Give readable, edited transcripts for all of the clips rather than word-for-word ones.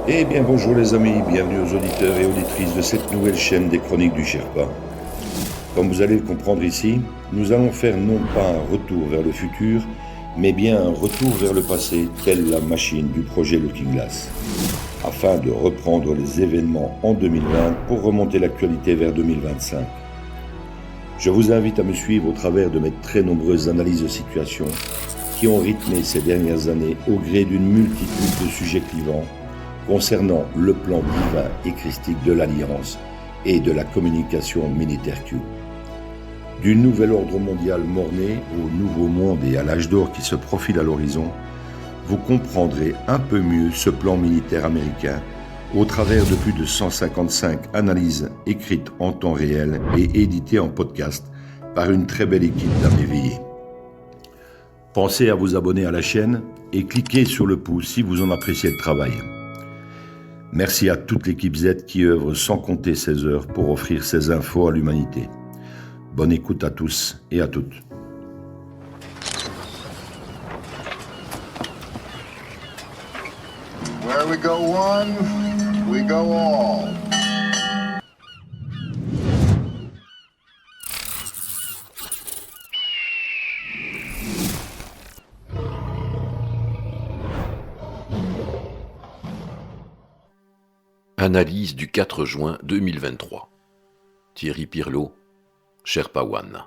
Eh bien bonjour les amis, bienvenue aux auditeurs et auditrices de cette nouvelle chaîne des Chroniques du Sherpa. Comme vous allez le comprendre ici, nous allons faire non pas un retour vers le futur, mais bien un retour vers le passé, telle la machine du projet Looking Glass, afin de reprendre les événements en 2020 pour remonter l'actualité vers 2025. Je vous invite à me suivre au travers de mes très nombreuses analyses de situation qui ont rythmé ces dernières années au gré d'une multitude de sujets clivants concernant le plan divin et christique de l'Alliance et de la communication militaire Q. Du nouvel ordre mondial mort-né au nouveau monde et à l'âge d'or qui se profile à l'horizon, vous comprendrez un peu mieux ce plan militaire américain au travers de plus de 155 analyses écrites en temps réel et éditées en podcast par une très belle équipe d'âmes éveillées. Pensez à vous abonner à la chaîne et cliquez sur le pouce si vous en appréciez le travail. Merci à toute l'équipe Z qui œuvre sans compter ses heures pour offrir ces infos à l'humanité. Bonne écoute à tous et à toutes. Where we go one, we go all. Analyse du 4 juin 2023. Thierry Pirlot, Sherpa One.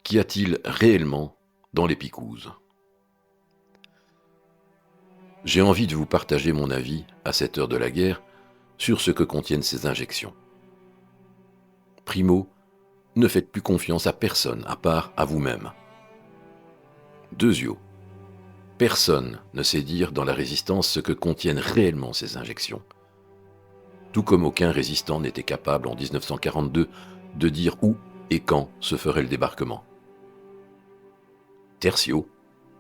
Qu'y a-t-il réellement dans les Picouses ? J'ai envie de vous partager mon avis, à cette heure de la guerre, sur ce que contiennent ces injections. Primo, ne faites plus confiance à personne, à part à vous-même. Deuxio, personne ne sait dire dans la résistance ce que contiennent réellement ces injections. Tout comme aucun résistant n'était capable en 1942 de dire où et quand se ferait le débarquement. Tertio,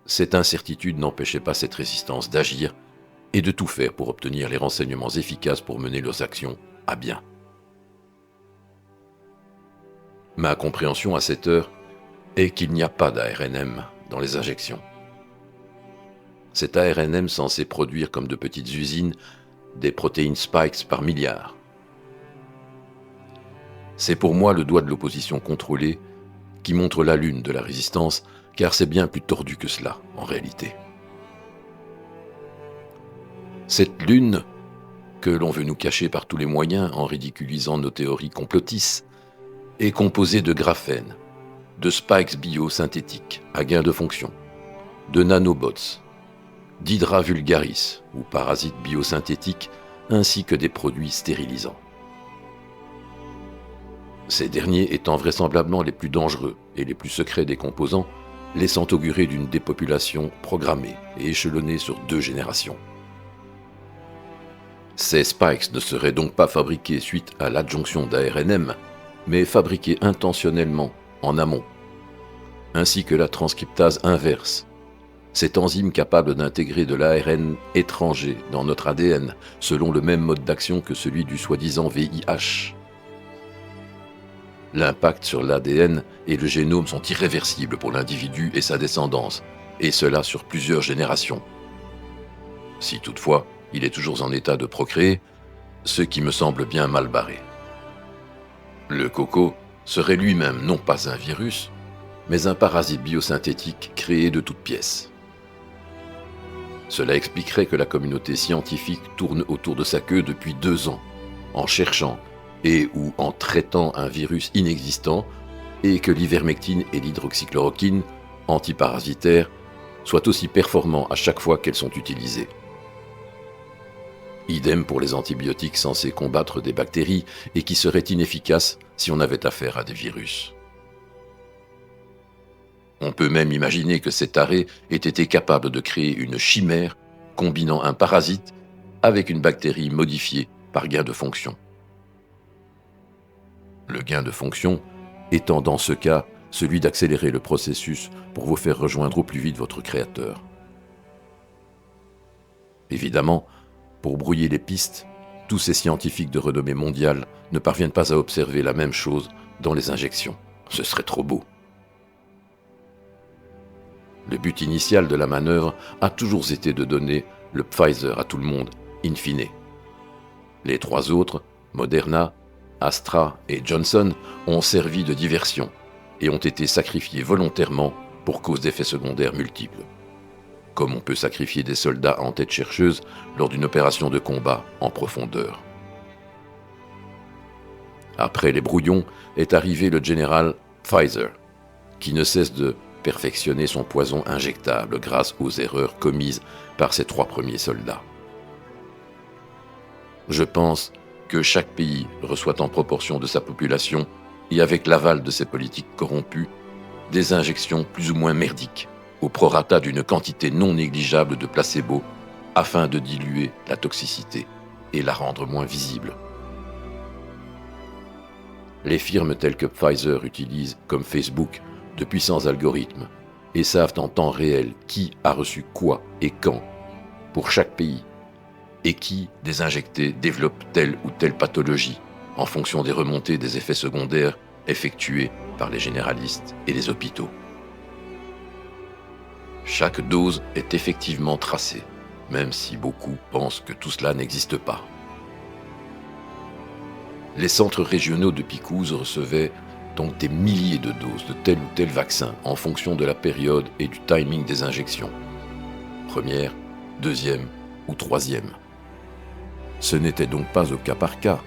cette incertitude n'empêchait pas cette résistance d'agir et de tout faire pour obtenir les renseignements efficaces pour mener leurs actions à bien. Ma compréhension à cette heure est qu'il n'y a pas d'ARNM dans les injections. Cet ARNM censé produire comme de petites usines des protéines spikes par milliards. C'est pour moi le doigt de l'opposition contrôlée qui montre la lune de la résistance, car c'est bien plus tordu que cela, en réalité. Cette lune, que l'on veut nous cacher par tous les moyens en ridiculisant nos théories complotistes, est composée de graphène, de spikes biosynthétiques à gain de fonction, de nanobots, d'Hydra vulgaris, ou parasites biosynthétiques, ainsi que des produits stérilisants. Ces derniers étant vraisemblablement les plus dangereux et les plus secrets des composants, laissant augurer d'une dépopulation programmée et échelonnée sur 2 générations. Ces spikes ne seraient donc pas fabriqués suite à l'adjonction d'ARNM, mais fabriqués intentionnellement en amont, ainsi que la transcriptase inverse, cette enzyme capable d'intégrer de l'ARN étranger dans notre ADN, selon le même mode d'action que celui du soi-disant VIH. L'impact sur l'ADN et le génome sont irréversibles pour l'individu et sa descendance, et cela sur plusieurs générations. Si toutefois, il est toujours en état de procréer, ce qui me semble bien mal barré. Le coco serait lui-même non pas un virus, mais un parasite biosynthétique créé de toutes pièces. Cela expliquerait que la communauté scientifique tourne autour de sa queue depuis 2 ans, en cherchant et ou en traitant un virus inexistant, et que l'ivermectine et l'hydroxychloroquine, antiparasitaires, soient aussi performants à chaque fois qu'elles sont utilisées. Idem pour les antibiotiques censés combattre des bactéries et qui seraient inefficaces si on avait affaire à des virus. On peut même imaginer que cet arrêt ait été capable de créer une chimère combinant un parasite avec une bactérie modifiée par gain de fonction. Le gain de fonction étant dans ce cas celui d'accélérer le processus pour vous faire rejoindre au plus vite votre créateur. Évidemment, pour brouiller les pistes, tous ces scientifiques de renommée mondiale ne parviennent pas à observer la même chose dans les injections. Ce serait trop beau. Le but initial de la manœuvre a toujours été de donner le Pfizer à tout le monde, in fine. Les 3 autres, Moderna, Astra et Johnson, ont servi de diversion et ont été sacrifiés volontairement pour cause d'effets secondaires multiples. Comme on peut sacrifier des soldats en tête chercheuse lors d'une opération de combat en profondeur. Après les brouillons est arrivé le général Pfizer, qui ne cesse de perfectionner son poison injectable grâce aux erreurs commises par ses 3 premiers soldats. Je pense que chaque pays reçoit en proportion de sa population et avec l'aval de ses politiques corrompues, des injections plus ou moins merdiques, au prorata d'une quantité non négligeable de placebo, afin de diluer la toxicité et la rendre moins visible. Les firmes telles que Pfizer utilisent, comme Facebook, de puissants algorithmes et savent en temps réel qui a reçu quoi et quand, pour chaque pays, et qui, désinjecté, développe telle ou telle pathologie en fonction des remontées des effets secondaires effectués par les généralistes et les hôpitaux. Chaque dose est effectivement tracée, même si beaucoup pensent que tout cela n'existe pas. Les centres régionaux de picouse recevaient donc des milliers de doses de tel ou tel vaccin en fonction de la période et du timing des injections. Première, deuxième ou troisième. Ce n'était donc pas au cas par cas,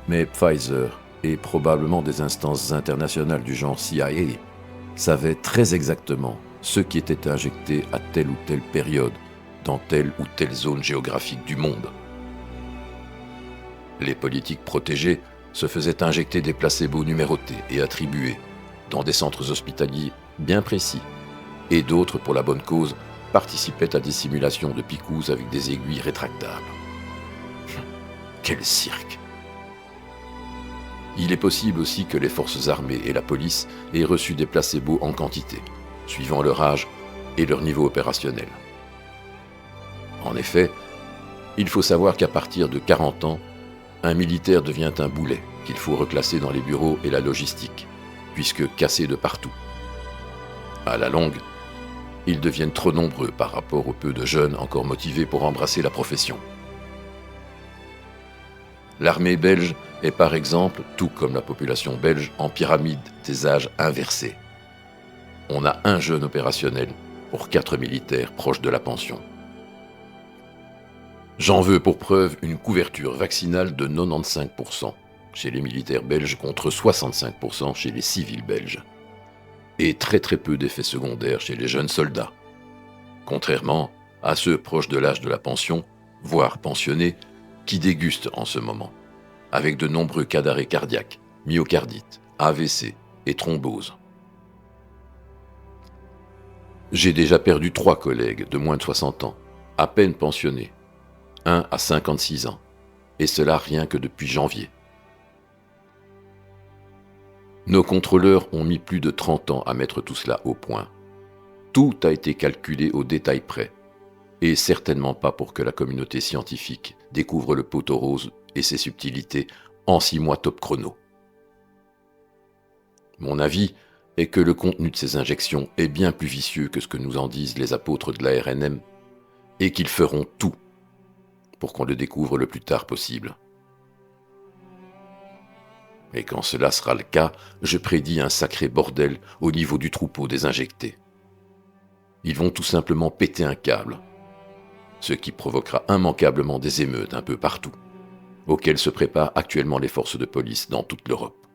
mais Pfizer et probablement des instances internationales du genre CIA savaient très exactement ce qui était injecté à telle ou telle période dans telle ou telle zone géographique du monde. Les politiques protégées se faisaient injecter des placebos numérotés et attribués dans des centres hospitaliers bien précis, et d'autres, pour la bonne cause, participaient à des simulations de picouse avec des aiguilles rétractables. Quel cirque! Il est possible aussi que les forces armées et la police aient reçu des placebos en quantité, suivant leur âge et leur niveau opérationnel. En effet, il faut savoir qu'à partir de 40 ans, un militaire devient un boulet qu'il faut reclasser dans les bureaux et la logistique, puisque cassé de partout. À la longue, ils deviennent trop nombreux par rapport au peu de jeunes encore motivés pour embrasser la profession. L'armée belge est par exemple, tout comme la population belge, en pyramide des âges inversée. On a un jeune opérationnel pour 4 militaires proches de la pension. J'en veux pour preuve une couverture vaccinale de 95% chez les militaires belges contre 65% chez les civils belges. Et très peu d'effets secondaires chez les jeunes soldats. Contrairement à ceux proches de l'âge de la pension, voire pensionnés, qui dégustent en ce moment, avec de nombreux cas d'arrêt cardiaque, myocardite, AVC et thrombose. J'ai déjà perdu 3 collègues de moins de 60 ans, à peine pensionnés, un à 56 ans, et cela rien que depuis janvier. Nos contrôleurs ont mis plus de 30 ans à mettre tout cela au point. Tout a été calculé au détail près, et certainement pas pour que la communauté scientifique découvre le poteau rose et ses subtilités en 6 mois top chrono. Mon avis est que le contenu de ces injections est bien plus vicieux que ce que nous en disent les apôtres de l'ARNM, et qu'ils feront tout pour qu'on le découvre le plus tard possible. Et quand cela sera le cas, je prédis un sacré bordel au niveau du troupeau des injectés. Ils vont tout simplement péter un câble, ce qui provoquera immanquablement des émeutes un peu partout, auxquelles se préparent actuellement les forces de police dans toute l'Europe.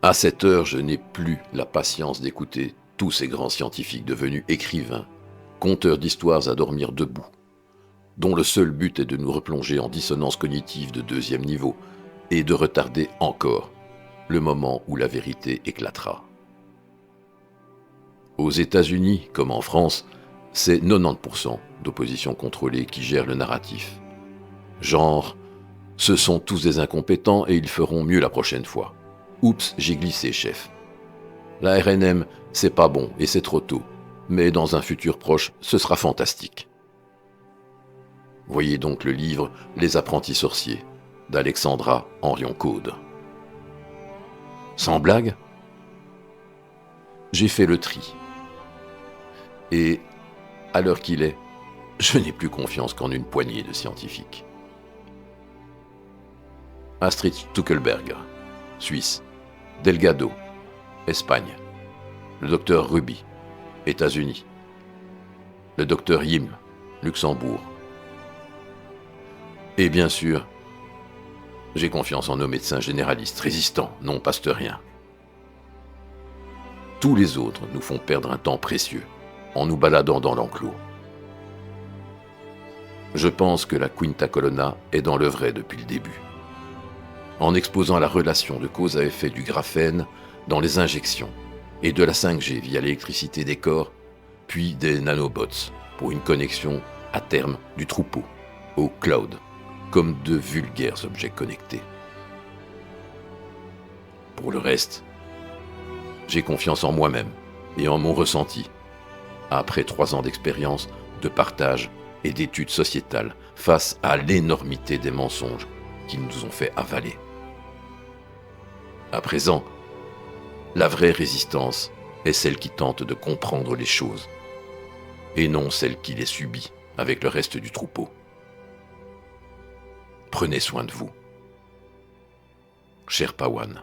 À cette heure, je n'ai plus la patience d'écouter tous ces grands scientifiques devenus écrivains, conteurs d'histoires à dormir debout, dont le seul but est de nous replonger en dissonance cognitive de 2e niveau et de retarder encore le moment où la vérité éclatera. Aux États-Unis, comme en France, c'est 90% d'opposition contrôlée qui gère le narratif. Genre, ce sont tous des incompétents et ils feront mieux la prochaine fois. Oups, j'ai glissé, chef. La RNM, c'est pas bon et c'est trop tôt, mais dans un futur proche, ce sera fantastique. Voyez donc le livre « Les apprentis sorciers » d'Alexandra Henrion-Caude. Sans blague, j'ai fait le tri. Et, à l'heure qu'il est, je n'ai plus confiance qu'en une poignée de scientifiques. Astrid Stuckelberger, Suisse. Delgado, Espagne. Le docteur Ruby, États-Unis. Le docteur Yim, Luxembourg. Et bien sûr, j'ai confiance en nos médecins généralistes, résistants, non pasteuriens. Tous les autres nous font perdre un temps précieux en nous baladant dans l'enclos. Je pense que la Quinta Colonna est dans le vrai depuis le début, en exposant la relation de cause à effet du graphène dans les injections et de la 5G via l'électricité des corps, puis des nanobots pour une connexion à terme du troupeau au cloud, comme de vulgaires objets connectés. Pour le reste, j'ai confiance en moi-même et en mon ressenti, après 3 ans d'expérience, de partage et d'études sociétales face à l'énormité des mensonges qu'ils nous ont fait avaler. À présent, la vraie résistance est celle qui tente de comprendre les choses, et non celle qui les subit avec le reste du troupeau. Prenez soin de vous. Cher Pawan.